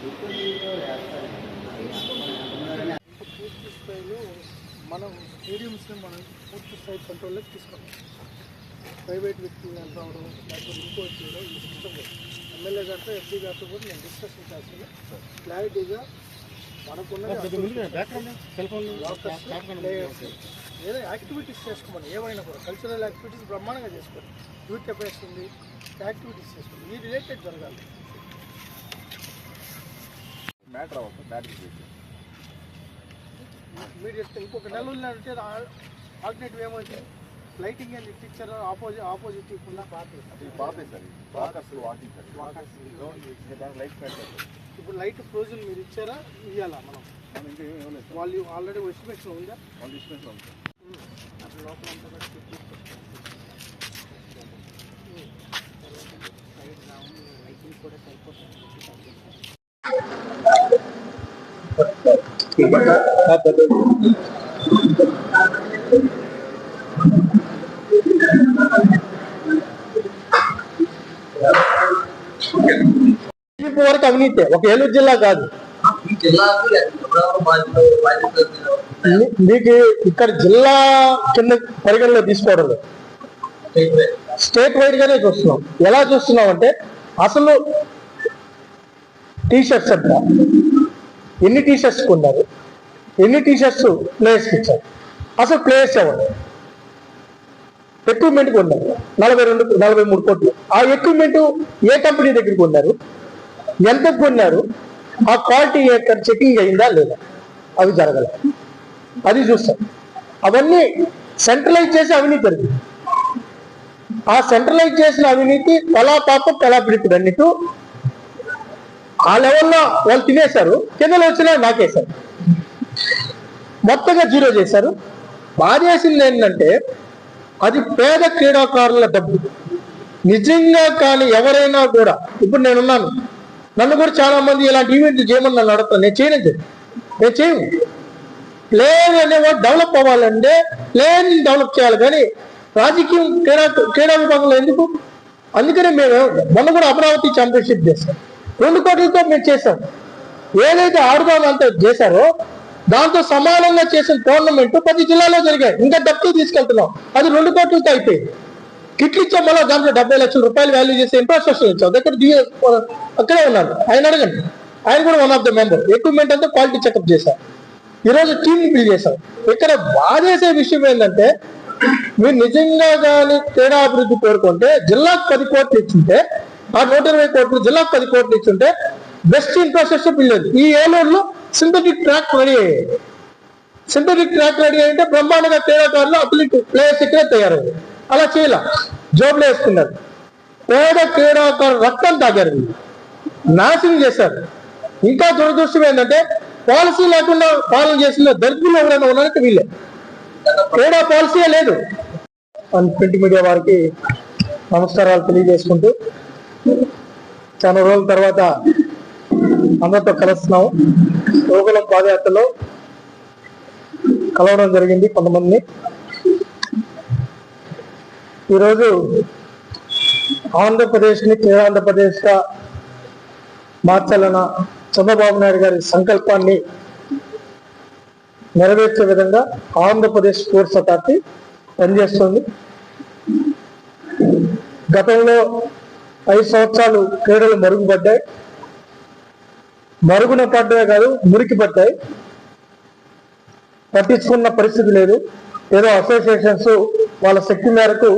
పూర్తి స్థాయిలో మనం స్టేడియంస్ని మనం పూర్తి స్థాయి కంట్రోల్లోకి తీసుకోవాలి. ప్రైవేట్ వ్యక్తులు ఎంత అవడం లేకపోతే ఇంకోటి చేయడం ఈ సిస్టమ్ ఎమ్మెల్యే గారితో ఎంపీ గారితో కూడా నేను డిస్కషన్ చేస్తాను. క్లారిటీగా మనకున్న ఏదో యాక్టివిటీస్ చేసుకోమని, ఏమైనా కూడా కల్చరల్ యాక్టివిటీస్ బ్రహ్మాండంగా చేసుకోండి. యూత్ అఫైర్స్ ఉంది, యాక్టివిటీస్ చేసుకోండి. ఈ రిలేటెడ్ జరగాలి. మ్యాటర్ అవ్వదు బ్యాటరీ ఇమీడియట్గా ఇంకొక నెల ఉన్నట్టే ఆల్టర్నేటివ్ ఏమవుతుంది? లైటింగ్ అండ్ పిక్చర్ ఆపోజిట్ ఇవ్వకుండా ఇప్పుడు లైట్ ఫ్రోజన్ మీరు ఇచ్చారా? ఇవ్వాలా మనం? వాళ్ళు ఆల్రెడీ ఎస్టిమేషన్ ఉందా? వాళ్ళు ఎస్టిమేషన్ ఉంది. అసలు లోపల అంతా కూడా లైటింగ్ కూడా సరిపోతుంది. వరకు అవినీతి ఒక ఏలూరు జిల్లా కాదు. మీకు ఇక్కడ జిల్లా కింద పరిగణలో తీసుకోవడం లేదు, స్టేట్ వైడ్ గానే చూస్తున్నాం. ఎలా చూస్తున్నాం అంటే అసలు టీషర్ట్స్ అంట ఎన్ని టీషర్ట్స్ కొన్నారు, ఎన్ని టీషర్ట్స్ ప్లేయర్స్కి ఇచ్చారు, అసలు ప్లేయర్స్ ఎవరు, ఎక్విప్మెంట్ కొన్నారు 43 కోట్లు. ఆ ఎక్విప్మెంట్ ఏ కంపెనీ దగ్గర కొన్నారు, ఎంత కొన్నారు, ఆ క్వాలిటీ ఎక్కడ చెకింగ్ అయిందా లేదా, అవి జరగల. అది చూస్తాం. అవన్నీ సెంట్రలైజ్ చేసి అవినీతి జరిగింది. ఆ సెంట్రలైజ్ చేసిన అవినీతి తలా పాప తలా పిడుపుడు అన్నిటి ఆ లెవెల్లో వాళ్ళు తినేశారు. కిందలో వచ్చినా నాకేశారు, మొత్తంగా జీరో చేశారు. బాధేసింది ఏంటంటే అది పేద క్రీడాకారుల డబ్బు. నిజంగా కానీ ఎవరైనా కూడా, ఇప్పుడు నేనున్నాను, నన్ను కూడా చాలా మంది ఇలాంటి ఈవెంట్లు చేయమని నన్ను అడుగుతాను. నేను చేయను. ప్లేయర్ అనేవాడు డెవలప్ అవ్వాలంటే ప్లేయర్ని డెవలప్ చేయాలి, కానీ రాజకీయం క్రీడా విభాగంలో ఎందుకు? అందుకనే మేము మొన్న కూడా అమరావతి ఛాంపియన్షిప్ చేస్తాం. 2 కోట్లతో మేము చేశాం. ఏదైతే ఆడుదాం అంతా చేశారో దాంతో సమానంగా చేసిన టోర్నమెంట్ 10 జిల్లాలో జరిగాయి. ఇంకా డబ్బు తీసుకెళ్తున్నాం. అది 2 కోట్లతో అయిపోయింది. కిట్లు ఇచ్చాం. మళ్ళీ దాంట్లో 70 లక్షల రూపాయలు వాల్యూ చేసే ఇన్ఫ్రాస్ట్రక్చర్ ఇచ్చాం. దగ్గర అక్కడే ఉన్నాడు ఆయన, అడగండి. ఆయన కూడా one of the member. Equipment అంతా క్వాలిటీ చెకప్ చేశాం. ఈరోజు టీమ్ బిల్డ్ చేశాం. ఇక్కడ బాధేసే విషయం ఏంటంటే మీరు నిజంగా కానీ క్రీడాభివృద్ధి కోరుకుంటే జిల్లాకు 10 కోట్లు ఇచ్చుంటే, ఆ 120 కోట్లు జిల్లాకు 10 కోట్లు ఇచ్చుంటే బెస్ట్ ఇన్ఫ్రాస్ట్రక్చర్ బిల్డ్. ఈ ఏలూరులో సింథటిక్ ట్రాక్ రెడీ అయ్యాయి. సింథటిక్ ట్రాక్ రెడీ అయితే బ్రహ్మాండంగా క్రీడాకారులు అథ్లెట్ ప్లేయర్స్ ఇక్కడే తయారయ్యారు. అలా చేయాల జోబులు వేసుకున్నారు. పేద క్రీడాకారులు రక్తం తాగారు, నాశనం చేశారు. ఇంకా దురదృష్టం ఏంటంటే పాలసీ లేకుండా పాలన చేసిన దరిద్రులు ఎవరైనా ఉన్నారంటే వీళ్ళే. క్రీడా పాలసీయే లేదు. ప్రింట్ మీడియా వారికి నమస్కారాలు తెలియజేసుకుంటూ చాలా రోజుల తర్వాత అందరితో కలుస్తున్నాము. యోగులం పాదయాత్రలో కలవడం జరిగింది కొంతమందిని. ఈరోజు ఆంధ్రప్రదేశ్ని క్రీడాంధ్రప్రదేశ్గా మార్చాలన్న చంద్రబాబు నాయుడు గారి సంకల్పాన్ని నెరవేర్చే విధంగా ఆంధ్రప్రదేశ్ స్పోర్ట్స్ అథారిటీ పనిచేస్తుంది. గతంలో 5 సంవత్సరాలు క్రీడలు మరుగుపడ్డాయి. మరుగున పడ్డాయి కాదు, మురికి పడ్డాయి. పట్టించుకున్న పరిస్థితి లేదు. ఏదో అసోసియేషన్స్ వాళ్ళ శక్తి మేరకు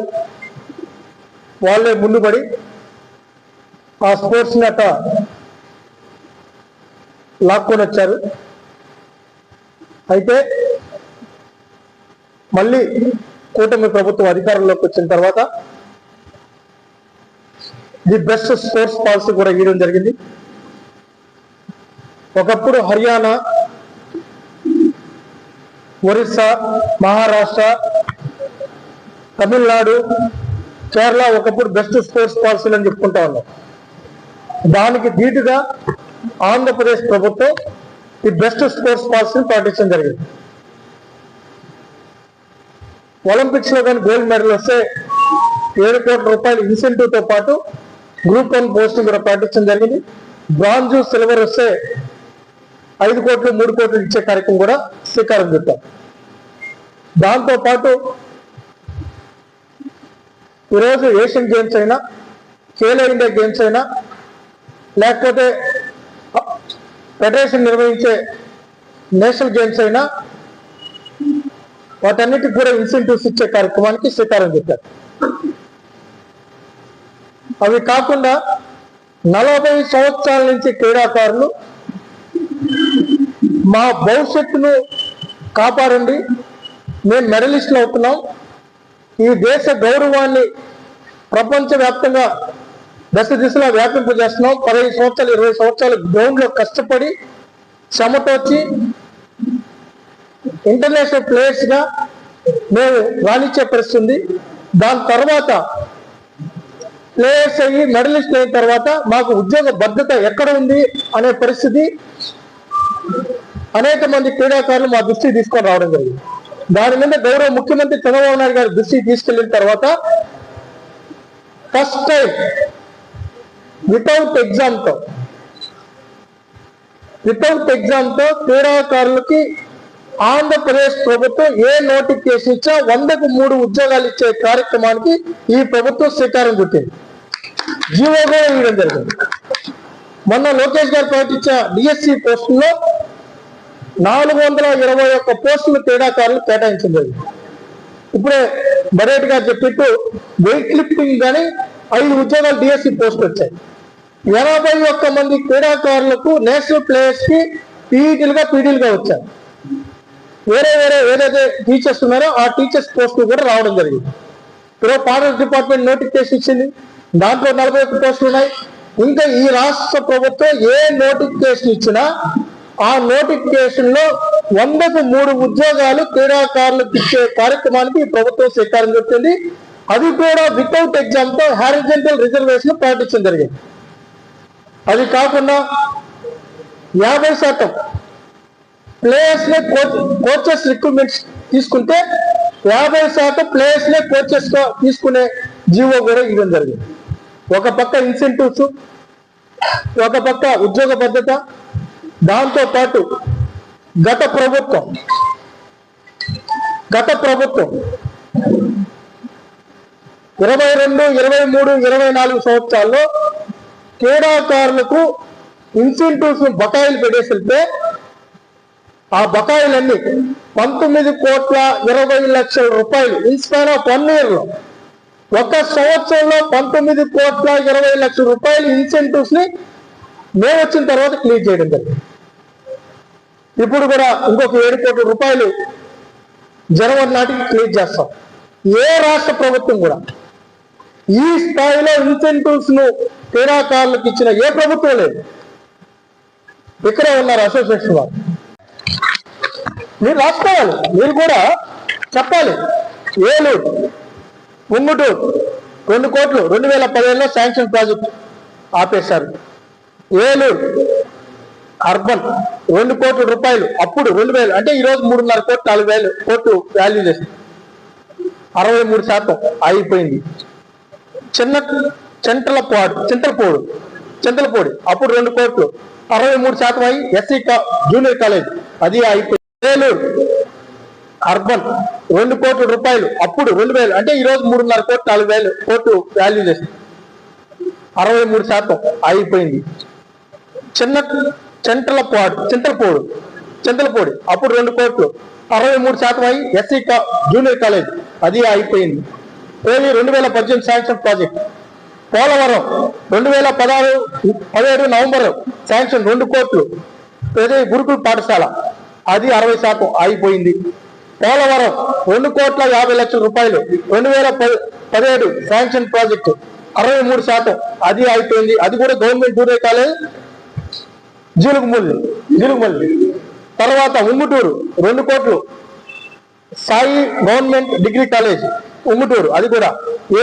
వాళ్ళే ముందుపడి ఆ స్పోర్ట్స్ని అట్లా లాక్కొని వచ్చారు. అయితే మళ్ళీ కూటమి ప్రభుత్వం అధికారంలోకి వచ్చిన తర్వాత ది బెస్ట్ స్పోర్ట్స్ పాలసీ కూడా ఇవ్వడం జరిగింది. ఒకప్పుడు హర్యానా, ఒరిస్సా, మహారాష్ట్ర, తమిళనాడు, కేరళ ఒకప్పుడు బెస్ట్ స్పోర్ట్స్ పాలసీలు అని చెప్పుకుంటా ఉన్నాం. దానికి ధీటుగా ఆంధ్రప్రదేశ్ ప్రభుత్వం ది బెస్ట్ స్పోర్ట్స్ పాలసీని పాటించడం జరిగింది. ఒలింపిక్స్ లో కానీ గోల్డ్ మెడల్ వస్తే 7 కోట్ల రూపాయల ఇన్సెంటివ్ తో పాటు గ్రూప్ 1 పోస్టింగ్ కూడా ప్రకటించడం జరిగింది. బ్రాంజ్ సిల్వర్ వస్తే 5 కోట్లు 3 కోట్లు ఇచ్చే కార్యక్రమం కూడా శ్రీకారం చుట్టాం. దాంతోపాటు ఈరోజు ఏషియన్ గేమ్స్ అయినా, ఖేలో ఇండియా గేమ్స్ అయినా, లేకపోతే ఫెడరేషన్ నిర్వహించే నేషనల్ గేమ్స్ అయినా వాటన్నిటికి కూడా ఇన్సెంటివ్స్ ఇచ్చే కార్యక్రమానికి శ్రీకారం చుట్టారు. అవి కాకుండా 40 సంవత్సరాల నుంచి క్రీడాకారులు మా భవిష్యత్తును కాపాడండి, మేము మెడలిస్టులు అవుతున్నాం, ఈ దేశ గౌరవాన్ని ప్రపంచవ్యాప్తంగా దశ దిశలా వ్యాపింపజేస్తున్నాం, 15 సంవత్సరాలు 20 సంవత్సరాలు గ్రౌండ్లో కష్టపడి చెమటొచ్చి ఇంటర్నేషనల్ ప్లేయర్స్గా మేము రాణించే పరిస్థితి. దాని తర్వాత ప్లేయర్స్ అయ్యి మెడలిస్ట్ అయిన తర్వాత మాకు ఉద్యోగ భద్రత ఎక్కడ ఉంది అనే పరిస్థితి అనేక మంది క్రీడాకారులు మా దృష్టికి తీసుకొని రావడం జరిగింది. దాని మీద గౌరవ ముఖ్యమంత్రి చంద్రబాబు నాయుడు గారి దృష్టికి తీసుకెళ్లిన తర్వాత ఫస్ట్ టైం వితౌట్ ఎగ్జామ్తో క్రీడాకారులకి ఆంధ్రప్రదేశ్ ప్రభుత్వం ఏ నోటిఫికేషన్ ఇచ్చా 100కు 3 ఉద్యోగాలు ఇచ్చే కార్యక్రమానికి ఈ ప్రభుత్వం శ్రీకారం చుట్టింది. జీవో కూడా ఇవ్వడం జరిగింది. మొన్న లోకేష్ గారు ప్రకటించిన డిఎస్సి పోస్టుల్లో 421 పోస్టులు క్రీడాకారులు కేటాయించడం జరిగింది. ఇప్పుడే బరేట్ గారు చెప్పిట్టు వెయిట్ లిఫ్టింగ్ కానీ 5 ఉద్యోగాలు డిఎస్సి పోస్టులు వచ్చాయి. 81 మంది క్రీడాకారులకు నేషనల్ ప్లేయర్స్ కి పీడీలుగా వచ్చారు. వేరే ఏదైతే టీచర్స్ ఉన్నారో ఆ టీచర్స్ పోస్టులు కూడా రావడం జరిగింది. ఇప్పుడు ఫారెస్ట్ డిపార్ట్మెంట్ నోటిఫికేషన్ ఇచ్చింది, దాంట్లో 41 పోస్టులు ఉన్నాయి. ఇంకా ఈ రాష్ట్ర ప్రభుత్వం ఏ నోటిఫికేషన్ ఇచ్చినా ఆ నోటిఫికేషన్ లో 100కు 3 ఉద్యోగాలు క్రీడాకారులకు ఇచ్చే కార్యక్రమానికి ఈ ప్రభుత్వం శ్రీకారం చుట్టింది. అది కూడా వితౌట్ ఎగ్జామ్ తో హారిజంటల్ రిజర్వేషన్ ప్రకటించడం జరిగింది. అది కాకుండా 50% ప్లేయర్స్ నే కోచెస్ రిక్రూట్మెంట్స్ తీసుకుంటే 50% ప్లేయర్స్ నే కోచెస్ గా తీసుకునే జీవో కూడా ఇవ్వడం జరిగింది. ఒక పక్క ఇన్సెంటివ్స్, ఒక పక్క ఉద్యోగ భద్రత. దాంతో పాటు గత ప్రభుత్వం 22, 23, 24 సంవత్సరాల్లో క్రీడాకారులకు ఇన్సెంటివ్స్ బకాయిలు పెట్టేస్తే ఆ బకాయిలన్నీ 19,20,00,000 రూపాయలు ఇన్స్పైర్ ఆఫ్ 1 year లో, ఒక సంవత్సరంలో 19,20,00,000 రూపాయలు ఇన్సెంటివ్స్ ని మేము వచ్చిన తర్వాత క్లియర్ చేయడం జరిగింది. ఇప్పుడు కూడా ఇంకొక 7 కోట్ల రూపాయలు జనవరి నాటికి క్లియర్ చేస్తాం. ఏ రాష్ట్ర ప్రభుత్వం కూడా ఈ స్థాయిలో ఇన్సెంటివ్స్ ను క్రీడాకారులకు ఇచ్చిన ఏ ప్రభుత్వం లేదు. ఇక్కడే ఉన్నారు అసోసియేషన్ వారు, మీరు రాసుకోవాలి, మీరు కూడా చెప్పాలి. ఏలూరు, ఉంగుటూరు 2 కోట్లు 2015లో శాంక్షన్ ప్రాజెక్ట్ ఆపేశారు. ఏలూరు అర్బన్ 2 కోట్ల రూపాయలు అప్పుడు 2000 అంటే ఈరోజు 3.5 కోట్లు 4,000 కోట్లు వాల్యూ చేసింది. 63% అయిపోయింది. చింతలపూడి అప్పుడు 2 కోట్లు 63% అయి ఎస్సీ జూనియర్ కాలేజ్ అది అయిపోయింది. ఏలూరు అర్బన్ 2 కోట్ల రూపాయలు అప్పుడు 2000 అంటే ఈరోజు 3.5 కోట్లు 4,000 కోట్లు వాల్యూ చేసింది. 63% అయిపోయింది. చింతలపూడి అప్పుడు 2 కోట్లు 63% అయి ఎస్సీ జూనియర్ కాలేజ్ అది అయిపోయింది. 2018 sanction project. Polavaram 2017 November sanction 2 కోట్లు గురుకుల పాఠశాల అది 60% అయిపోయింది. పోలవరం 2,50,00,000 రూపాయలు 2017 శాంక్షన్ ప్రాజెక్టు 63% అది అయిపోయింది. అది కూడా గవర్నమెంట్ జూనియర్ కాలేజ్ జీలుగుమల్లి. తర్వాత ఉంగుటూరు 2 కోట్లు Sai government degree college Unguturu అది కూడా.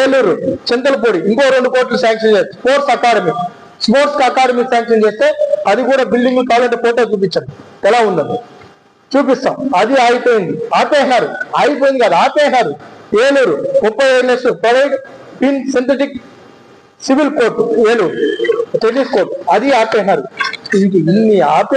ఏలూరు చింతలపూడి ఇంకో 2 కోట్లు శాంక్షన్ చేస్తారు. స్పోర్ట్స్ అకాడమీ శాంక్షన్ చేస్తే అది కూడా బిల్డింగ్ కావాలంటే ఫోటో చూపించండి ఎలా ఉందని చూపిస్తాం. అది అయిపోయింది, అయిపోయింది కాదు ఆపేశారు. ఏలూరు 35 లక్షలు private synthetic civil court Eluru. Tennis court అది ఆపేశారు. ఇంక ఇన్ని ఆపే